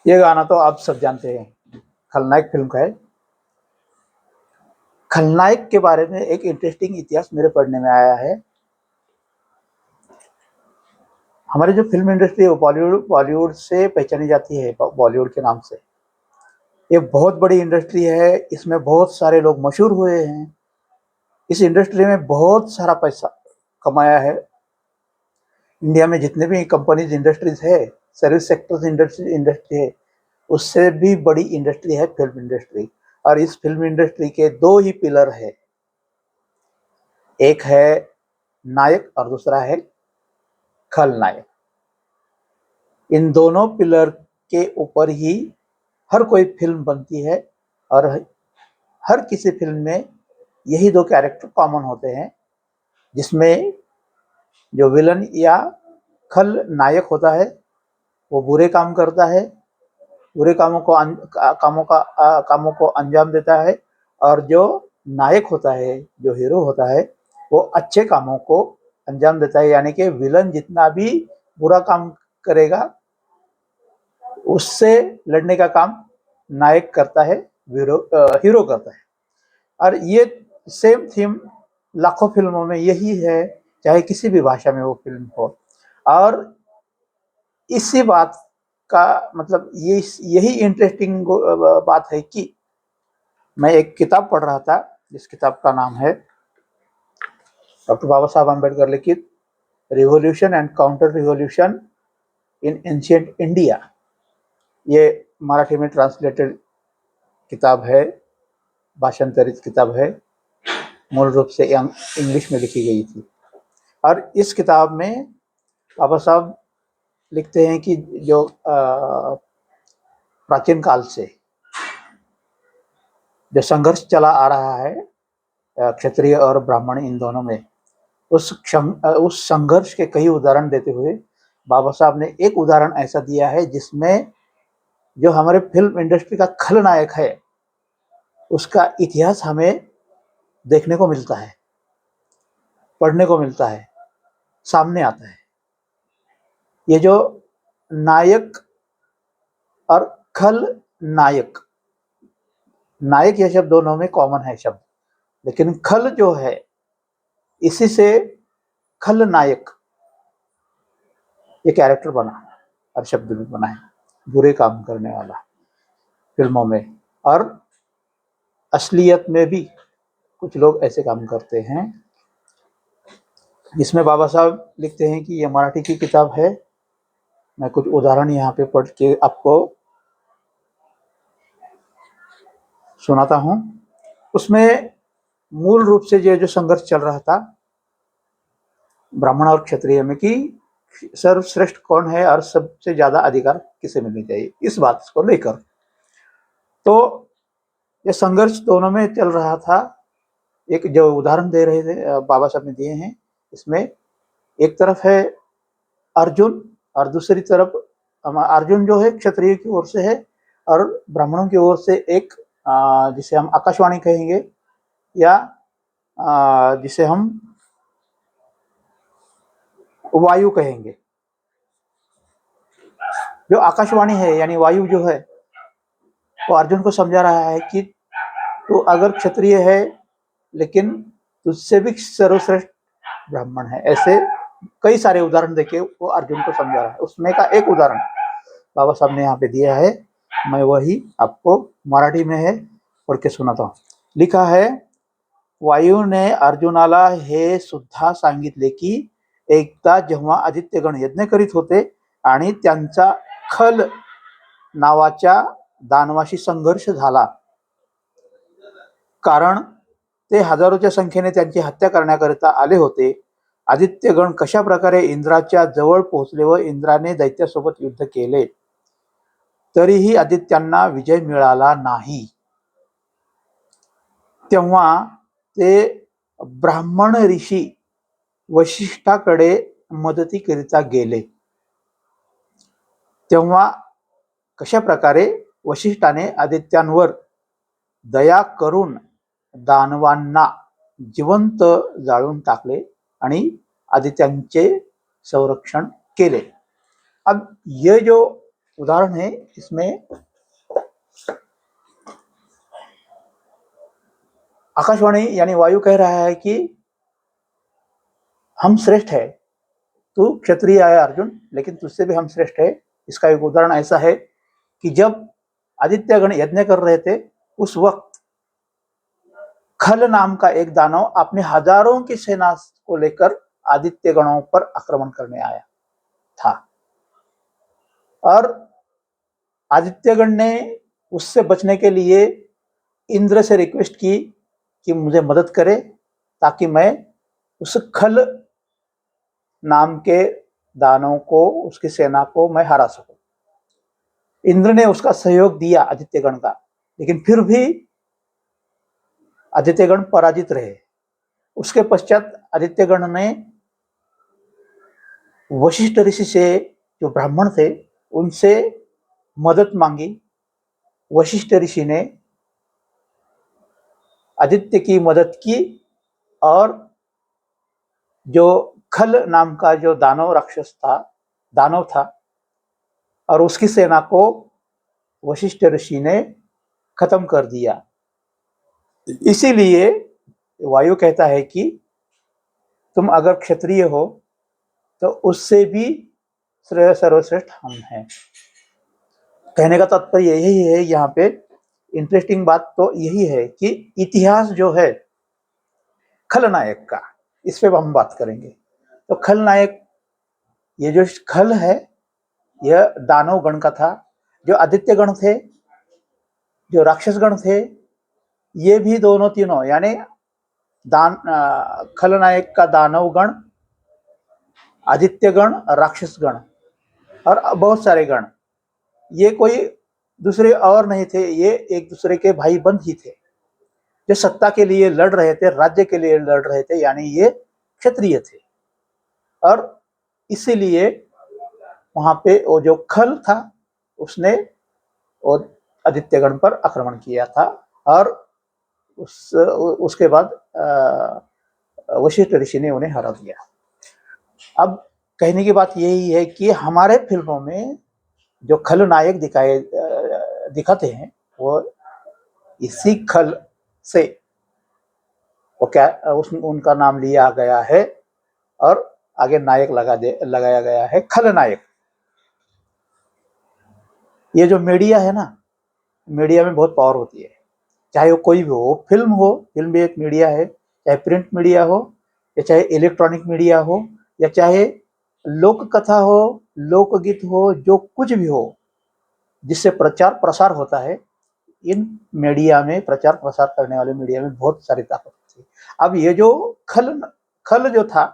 ये गाना तो आप सब जानते हैं, खलनायक फिल्म का है। खलनायक के बारे में एक इंटरेस्टिंग इतिहास मेरे पढ़ने में आया है। हमारी जो फिल्म इंडस्ट्री है वो बॉलीवुड से पहचानी जाती है, बॉलीवुड के नाम से। ये बहुत बड़ी इंडस्ट्री है, इसमें बहुत सारे लोग मशहूर हुए हैं। इस इंडस्ट्री में बहुत सारा पैसा कमाया है। इंडिया में जितने भी कंपनीज इंडस्ट्रीज है, सर्विस सेक्टर इंडस्ट्री है, उससे भी बड़ी इंडस्ट्री है फिल्म इंडस्ट्री। और इस फिल्म इंडस्ट्री के दो ही पिलर है, एक है नायक और दूसरा है खलनायक। इन दोनों पिलर के ऊपर ही हर कोई फिल्म बनती है और हर किसी फिल्म में यही दो कैरेक्टर कॉमन होते हैं, जिसमें जो विलन या खलनायक होता है वो बुरे काम करता है, बुरे कामों को अंजाम देता है, और जो नायक होता है, जो हीरो होता है, वो अच्छे कामों को अंजाम देता है। यानी कि विलन जितना भी बुरा काम करेगा उससे लड़ने का काम नायक करता है, हीरो करता है। और ये सेम थीम लाखों फिल्मों में यही है, चाहे किसी भी भाषा में वो फिल्म हो। और इसी बात का मतलब यही इंटरेस्टिंग बात है कि मैं एक किताब पढ़ रहा था, जिस किताब का नाम है डॉक्टर बाबा साहब अम्बेडकर लिखित revolution and counter revolution in ancient India. ये मराठी में ट्रांसलेटेड किताब है, भाषांतरित किताब है, मूल रूप से इंग्लिश में लिखी गई थी। और इस किताब में बाबा साहब लिखते हैं कि जो प्राचीन काल से जो संघर्ष चला आ रहा है क्षत्रिय और ब्राह्मण इन दोनों में, उस संघर्ष के कई उदाहरण देते हुए बाबा साहब ने एक उदाहरण ऐसा दिया है जिसमें जो हमारे फिल्म इंडस्ट्री का खलनायक है उसका इतिहास हमें देखने को मिलता है, पढ़ने को मिलता है, सामने आता है। ये जो नायक और खलनायक, नायक यह शब्द दोनों में कॉमन है शब्द, लेकिन खल जो है इसी से खलनायक ये कैरेक्टर बना और शब्द भी बना है, बुरे काम करने वाला फिल्मों में। और असलियत में भी कुछ लोग ऐसे काम करते हैं। इसमें बाबा साहब लिखते हैं कि ये मराठी की किताब है, मैं कुछ उदाहरण यहाँ पे पढ़ के आपको सुनाता हूँ। उसमें मूल रूप से जो संघर्ष चल रहा था ब्राह्मण और क्षत्रिय में कि सर्वश्रेष्ठ कौन है और सबसे ज्यादा अधिकार किसे मिलने चाहिए, इस बात को लेकर तो ये संघर्ष दोनों में चल रहा था। एक जो उदाहरण दे रहे थे बाबा साहब ने दिए हैं, इसमें एक तरफ है अर्जुन और दूसरी तरफ अर्जुन जो है क्षत्रिय की ओर से है और ब्राह्मणों की ओर से एक जिसे हम आकाशवाणी कहेंगे या जिसे हम वायु कहेंगे। जो आकाशवाणी है यानी वायु जो है वो अर्जुन को समझा रहा है कि तू अगर क्षत्रिय है लेकिन तुझसे भी सर्वश्रेष्ठ ब्राह्मण है। ऐसे कई सारे उदाहरण देके वो अर्जुन को समझा रहा है। उसमें का एक उदाहरण बाबा साहब ने यहाँ पे दिया है, मैं वही आपको मराठी में है पढ़ के सुनाता हूँ। लिखा है, वायूने अर्जुनाला हे सुद्धा सांगितले की एकदा जेव्हा आदित्यगण यज्ञ करीत होते आणि त्यांचा खल नावाच्या दानवाशी संघर्ष झाला, कारण ते हजारोच्या संख्येने त्यांची हत्या करण्याकरिता आले होते। आदित्यगण कशा प्रकारे इंद्राच्या जवळ पोहोचले व इंद्राने दैत्यासोबत युद्ध केले तरीही आदित्यांना विजय मिळाला नाही। तेव्हा ते ब्राह्मण ऋषी वशिष्ठाकडे मदतीकरिता गेले। तेव्हा कशा प्रकारे वशिष्ठाने आदित्यांवर दया करून दानवांना जिवंत जाळून टाकले आणि आदित्यांचे संरक्षण केले। अब ये जो उदाहरण है इसमें। आकाशवाणी यानी वायु कह रहा है कि हम श्रेष्ठ है, तू क्षत्रिय है अर्जुन, लेकिन तुझसे भी हम श्रेष्ठ है। इसका एक उदाहरण ऐसा है कि जब आदित्यगण यज्ञ कर रहे थे, उस वक्त खल नाम का एक दानव अपने हजारों की सेना को लेकर आदित्य गणों पर आक्रमण करने आया था, और आदित्यगण ने उससे बचने के लिए इंद्र से रिक्वेस्ट की कि मुझे मदद करे, ताकि मैं उस खल नाम के दानव को, उसकी सेना को मैं हरा सकूं। इंद्र ने उसका सहयोग दिया आदित्यगण का, लेकिन फिर भी आदित्यगण पराजित रहे। उसके पश्चात आदित्यगण ने वशिष्ठ ऋषि से, जो ब्राह्मण थे, उनसे मदद मांगी। वशिष्ठ ऋषि ने आदित्य की मदद की, और जो खल नाम का जो दानव था, और उसकी सेना को वशिष्ठ ऋषि ने खत्म कर दिया। इसीलिए वायु कहता है कि तुम अगर क्षत्रिय हो तो उससे भी सर्वश्रेष्ठ हम हैं। कहने का तात्पर्य यही है, यहाँ पे इंटरेस्टिंग बात तो यही है कि इतिहास जो है खलनायक का, इस पे हम बात करेंगे। तो खलनायक, ये जो खल है, यह दानव गण का था। जो आदित्य गण थे, जो राक्षस गण थे, ये भी दोनों तीनों, यानी खलनायक का दानव गण, आदित्य गण, राक्षस गण और बहुत सारे गण, ये कोई दूसरे और नहीं थे, ये एक दूसरे के भाई बंद ही थे, जो सत्ता के लिए लड़ रहे थे, राज्य के लिए लड़ रहे थे, यानी ये क्षत्रिय थे। और इसीलिए वहां पे वो जो खल था, उसने वो आदित्यगण पर आक्रमण किया था, और उसके बाद वशिष्ठ ऋषि ने उन्हें हरा दिया। अब कहने की बात यही है कि हमारे फिल्मों में जो खलनायक दिखाते हैं, वो इसी खल से वो उनका नाम लिया गया है, और आगे नायक लगाया गया है, खलनायक। ये जो मीडिया है ना, मीडिया में बहुत पावर होती है, चाहे वो कोई भी हो, फिल्म भी एक मीडिया है, चाहे प्रिंट मीडिया हो, या चाहे इलेक्ट्रॉनिक मीडिया हो, या चाहे लोक कथा हो, लोकगीत हो, जो कुछ भी हो जिससे प्रचार प्रसार होता है, इन मीडिया में, प्रचार प्रसार करने वाले मीडिया में बहुत सारी ताकत होती है। अब ये जो खल जो था,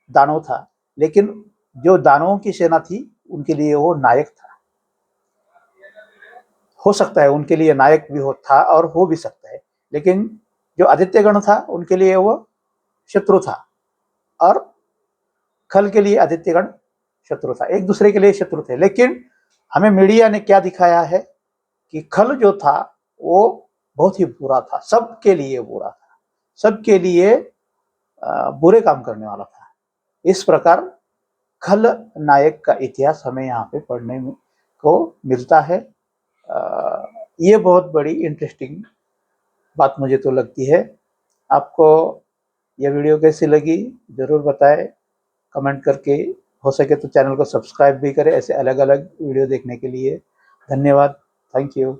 दानव था, लेकिन जो दानवों की सेना थी, उनके लिए वो नायक था। हो सकता है उनके लिए नायक भी था, और हो भी सकता है, लेकिन जो आदित्यगण था, उनके लिए वो शत्रु था, और खल के लिए आदित्यगण शत्रु था, एक दूसरे के लिए शत्रु थे। लेकिन हमें मीडिया ने क्या दिखाया है कि खल जो था वो बहुत ही बुरा था, सबके लिए बुरा था, सबके लिए बुरे काम करने वाला था। इस प्रकार खल नायक का इतिहास हमें यहाँ पे पढ़ने को मिलता है। ये बहुत बड़ी इंटरेस्टिंग बात मुझे तो लगती है। आपको यह वीडियो कैसी लगी ज़रूर बताएं कमेंट करके। हो सके तो चैनल को सब्सक्राइब भी करें ऐसे अलग अलग वीडियो देखने के लिए। धन्यवाद। Thank you.